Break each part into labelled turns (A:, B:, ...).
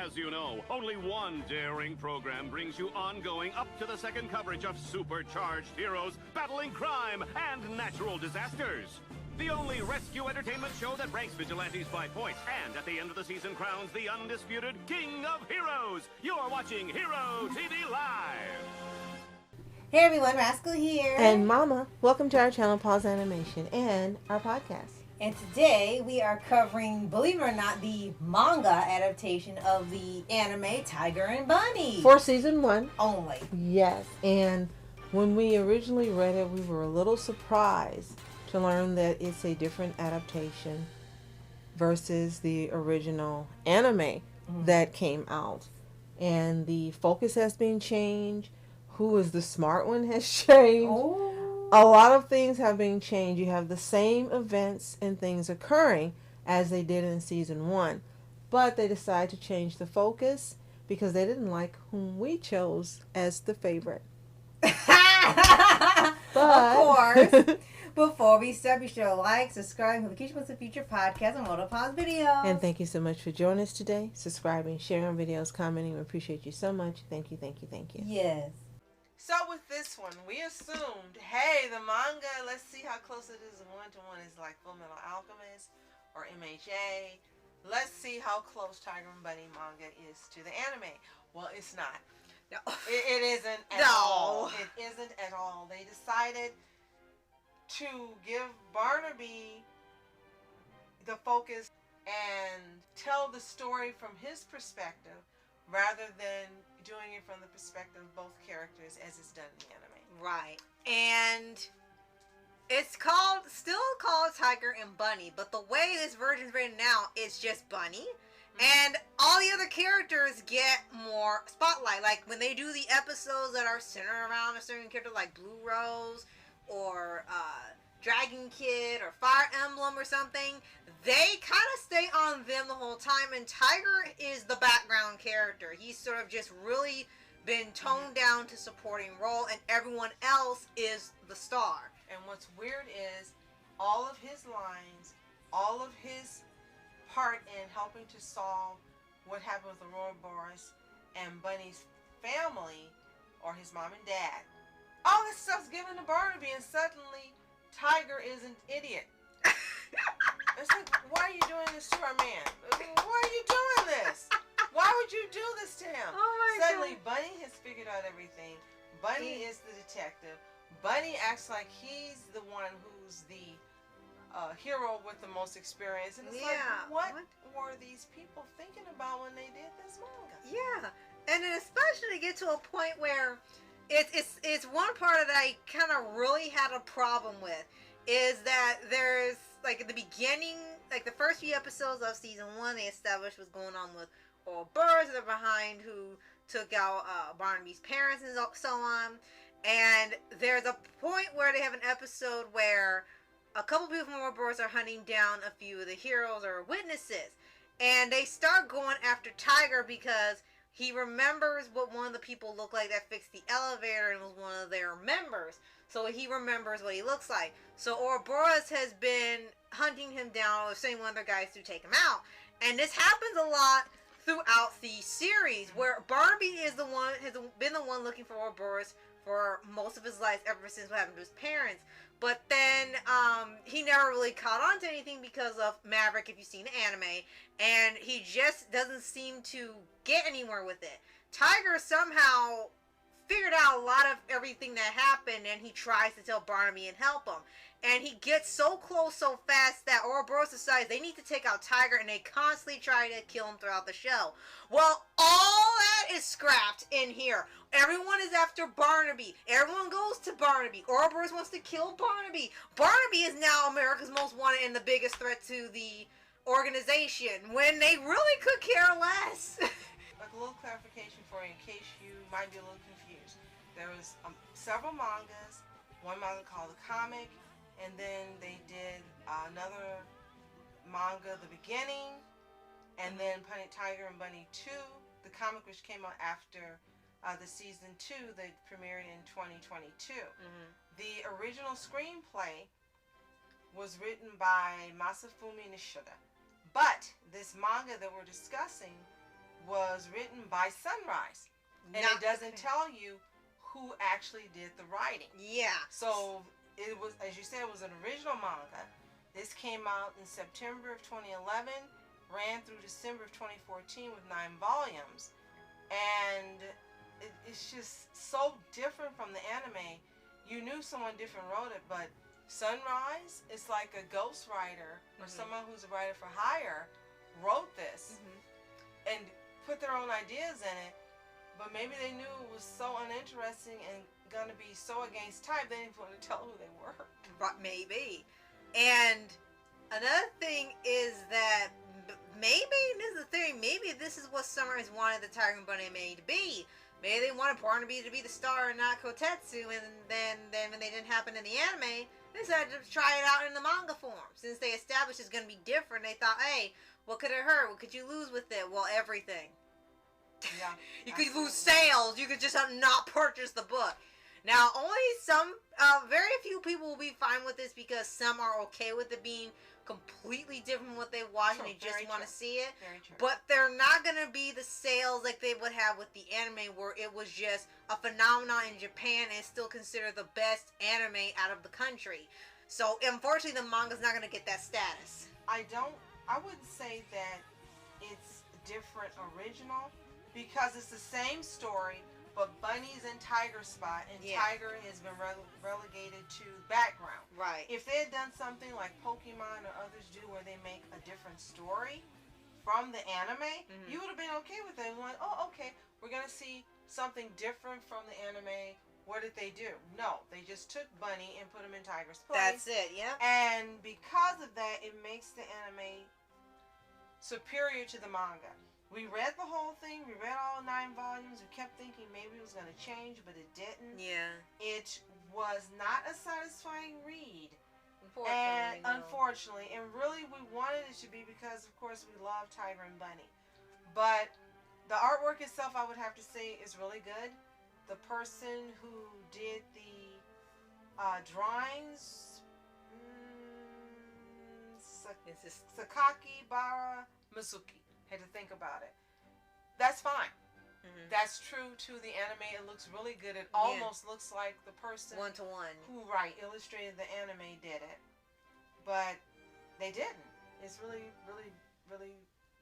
A: As you know, only one daring program brings you ongoing up-to-the-second coverage of supercharged heroes battling crime and natural disasters. The only rescue entertainment show that ranks vigilantes by points and at the end of the season crowns the undisputed King of Heroes. You're watching Hero TV Live.
B: Hey everyone, Rascal here.
C: And Mama. Welcome to our channel, Paws On Animation, and our podcast.
B: And today we are covering, believe it or not, the manga adaptation of the anime Tiger and Bunny.
C: For season 1.
B: Only.
C: Yes. And when we originally read it, we were a little surprised to learn that it's a different adaptation versus the original anime that came out. And the focus has been changed. Who is the smart one has changed.
B: Oh.
C: A lot of things have been changed. You have the same events and things occurring as they did in season 1. But they decided to change the focus because they didn't like whom we chose as the favorite.
B: But, of course. Before we start, be sure to like, subscribe, and notification for future podcasts and Oroboros videos.
C: And thank you so much for joining us today. Subscribing, sharing videos, commenting. We appreciate you so much. Thank you, thank you, thank you.
B: Yes.
C: So with this one, we assumed, hey, the manga, let's see how close it is one-to-one. Is like Full Metal Alchemist or MHA. Let's see how close Tiger and Bunny manga is to the anime. Well, it's not.
B: No.
C: It isn't at all. It isn't at all. They decided to give Barnaby the focus and tell the story from his perspective rather than doing it from the perspective of both characters as it's done in the anime.
D: Right. And it's still called Tiger and Bunny, but the way this version's written now, it's just Bunny. And all the other characters get more spotlight. Like when they do the episodes that are centered around a certain character like Blue Rose or Dragon Kid or Fire Emblem or something, they kind of stay on them the whole time, and Tiger is the background character. He's sort of just really been toned down to supporting role, and everyone else is the star.
C: And what's weird is all of his lines, all of his part in helping to solve what happened with Oroboros and Bunny's family, or his mom and dad, all this stuff's given to Barnaby, and suddenly Tiger is an idiot. It's like, why are you doing this to our man? Why are you doing this? Why would you do this to him?
D: Oh my
C: Suddenly,
D: God.
C: Bunny has figured out everything. Bunny is the detective. Bunny acts like he's the one who's the hero with the most experience. And it's like, what were these people thinking about when they did this manga?
D: Yeah. And then especially to get to a point where it's one part that I kind of really had a problem with is that there's, like, at the beginning, like the first few episodes of season 1, they established what's going on with Oroboros, they're behind who took out Barnaby's parents and so on. And there's a point where they have an episode where a couple people from Oroboros are hunting down a few of the heroes or witnesses. And they start going after Tiger because he remembers what one of the people looked like that fixed the elevator and was one of their members. So he remembers what he looks like. So Oroboros has been hunting him down or sending one of their guys to take him out. And this happens a lot throughout the series where Barnaby has been the one looking for Oroboros for most of his life ever since what happened to his parents. But then he never really caught on to anything because of Maverick, if you've seen the anime. And he just doesn't seem to get anywhere with it. Tiger somehow figured out a lot of everything that happened, and he tries to tell Barnaby and help him. And he gets so close so fast that Oroboros decides they need to take out Tiger, and they constantly try to kill him throughout the show. Well, all that is scrapped in here. Everyone is after Barnaby. Everyone goes to Barnaby. Oroboros wants to kill Barnaby. Barnaby is now America's most wanted and the biggest threat to the organization, when they really could care less.
C: Like a little clarification for you in case you might be a little confused. There was several mangas. One manga called The Comic, and then they did another manga, The Beginning, and then Tiger and Bunny 2, the comic, which came out after the season 2 that premiered in 2022. The original screenplay was written by Masafumi Nishida. But this manga that we're discussing was written by Sunrise. And
D: Not
C: it doesn't
D: the-
C: tell you who actually did the writing.
D: Yeah.
C: So it was, as you said, it was an original manga. This came out in September of 2011, ran through December of 2014 with 9 volumes. And it's just so different from the anime. You knew someone different wrote it, but Sunrise is like a ghostwriter or someone who's a writer for hire wrote this and put their own ideas in it, but maybe they knew it was so uninteresting and gonna be so against type they didn't want to tell who they were.
D: But maybe. And another thing is that maybe, this is the thing, maybe this is what Sunrise wanted the Tiger and Bunny anime to be. Maybe they wanted Barnaby to be the star and not Kotetsu, and then when they didn't happen in the anime, they decided to try it out in the manga form. Since they established it's going to be different, they thought, hey, what could it hurt? What could you lose with it? Well, everything.
C: Yeah,
D: You could lose sales. You could just not purchase the book. Now, only some, very few people will be fine with this because some are okay with it being completely different from what they watch and they just want to see it.
C: Very true.
D: But they're not going to be the sales like they would have with the anime where it was just a phenomenon in Japan and still considered the best anime out of the country. So, unfortunately, the manga's not going to get that status.
C: I wouldn't say that it's different original because it's the same story, but Bunny's in Tiger spot and Tiger has been relegated to background.
D: Right.
C: If they had done something like Pokemon or others do where they make a different story from the anime, you would have been okay with it. Like, oh, okay, we're going to see something different from the anime. What did they do? No, they just took Bunny and put him in Tiger's place.
D: That's it, yeah.
C: And because of that, it makes the anime superior to the manga. We read the whole thing. We read all 9 volumes. We kept thinking maybe it was going to change, but it didn't.
D: Yeah.
C: It was not a satisfying read.
D: Unfortunately,
C: And really, we wanted it to be because, of course, we love Tiger and Bunny. But the artwork itself, I would have to say, is really good. The person who did the drawings, Sakaki Bara Masuki. Had to think about it. That's fine. That's true to the anime. It looks really good. It almost looks like the person
D: one-to-one
C: who illustrated the anime did it, but they didn't. It's really, really, really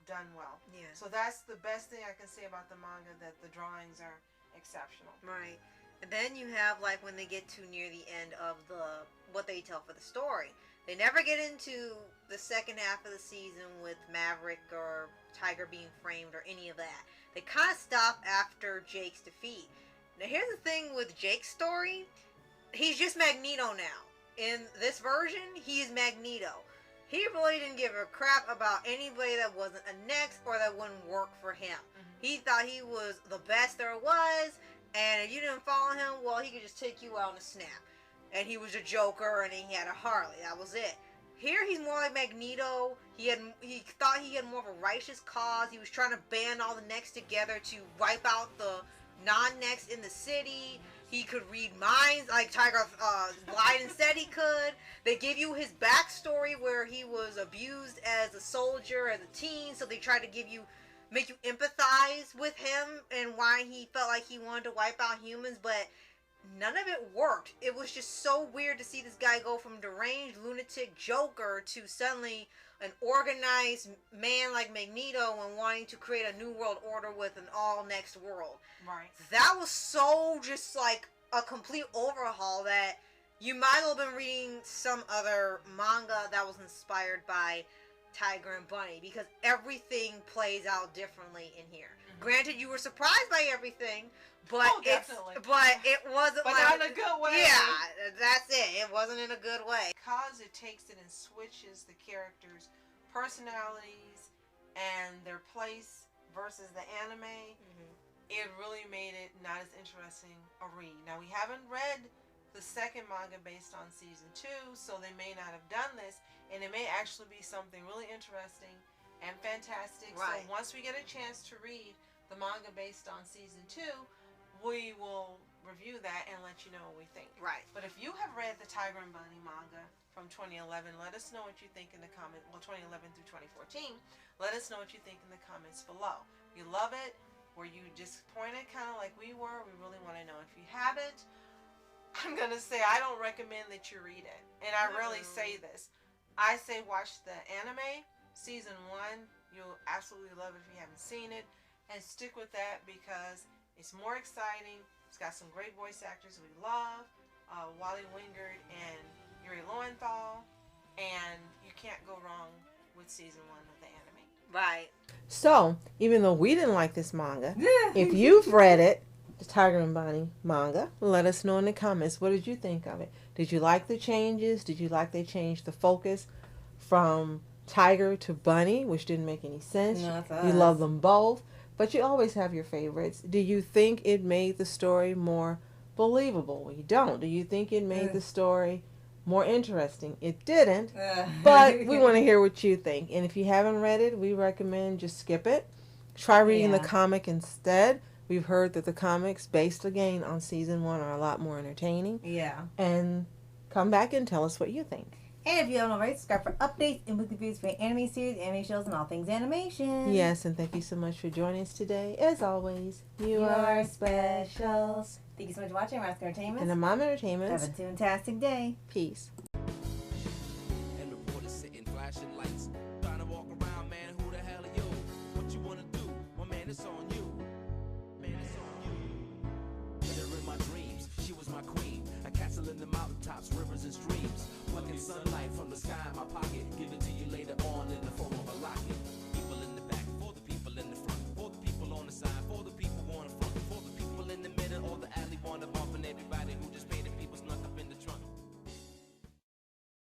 C: done well.
D: Yeah.
C: So that's the best thing I can say about the manga, that the drawings are exceptional.
D: Right. And then you have like when they get to near the end of what they tell for the story. They never get into the second half of the season with Maverick or Tiger being framed or any of that. They kind of stop after Jake's defeat. Now here's the thing with Jake's story. He's just Magneto now. In this version, he is Magneto. He really didn't give a crap about anybody that wasn't a next or that wouldn't work for him. He thought he was the best there was, and if you didn't follow him, well, he could just take you out in a snap. And he was a Joker, and he had a Harley. That was it. Here, he's more like Magneto. He thought he had more of a righteous cause. He was trying to band all the necks together to wipe out the non-necks in the city. He could read minds, like Tiger lied and said he could. They give you his backstory where he was abused as a soldier, as a teen, so they try to make you empathize with him and why he felt like he wanted to wipe out humans, but none of it worked. It was just so weird to see this guy go from deranged lunatic Joker to suddenly an organized man like Magneto and wanting to create a new world order with an all next world.
C: Right.
D: That was so just like a complete overhaul that you might have been reading some other manga that was inspired by Tiger and Bunny, because everything plays out differently in here. Granted, you were surprised by everything, but it wasn't.
C: But
D: like,
C: not in a good way.
D: Yeah, that's it. It wasn't in a good way.
C: Because it takes it and switches the characters' personalities and their place versus the anime, it really made it not as interesting a read. Now, we haven't read the second manga based on season 2, so they may not have done this, and it may actually be something really interesting and fantastic.
D: Right.
C: So once we get a chance to read the manga based on season 2, we will review that and let you know what we think.
D: Right.
C: But if you have read the Tiger and Bunny manga from 2011, let us know what you think in the comments. Well, 2011 through 2014. Let us know what you think in the comments below. you love it, were you disappointed kind of like we were? We really want to know. If you haven't, I'm going to say I don't recommend that you read it. And I really say this. I say watch the anime, season 1. You'll absolutely love it if you haven't seen it. And stick with that because it's more exciting. It's got some great voice actors we love. Wally Wingard and Yuri Lowenthal. And you can't go wrong with season 1 of the anime.
D: Right.
E: So, even though we didn't like this manga, if you've read it, the Tiger and Bunny manga, let us know in the comments. What did you think of it? Did you like the changes? Did you like they changed the focus from Tiger to Bunny, which didn't make any sense? You love them both, but you always have your favorites. Do you think it made the story more believable? Well, you don't. Do you think it made the story more interesting? It didn't, but we want to hear what you think. And if you haven't read it, we recommend just skip it. Try reading the comic instead. We've heard that the comics, based again on season 1, are a lot more entertaining.
B: Yeah.
E: And come back and tell us what you think.
B: And if you haven't already, subscribe for updates and weekly reviews for anime series, anime shows, and all things animation.
E: Yes, and thank you so much for joining us today. As always, you
B: are
E: are
B: specials. Thank you so much for watching Rascal Entertainment.
E: And the Mom Entertainment.
B: Have a fantastic day.
E: Peace.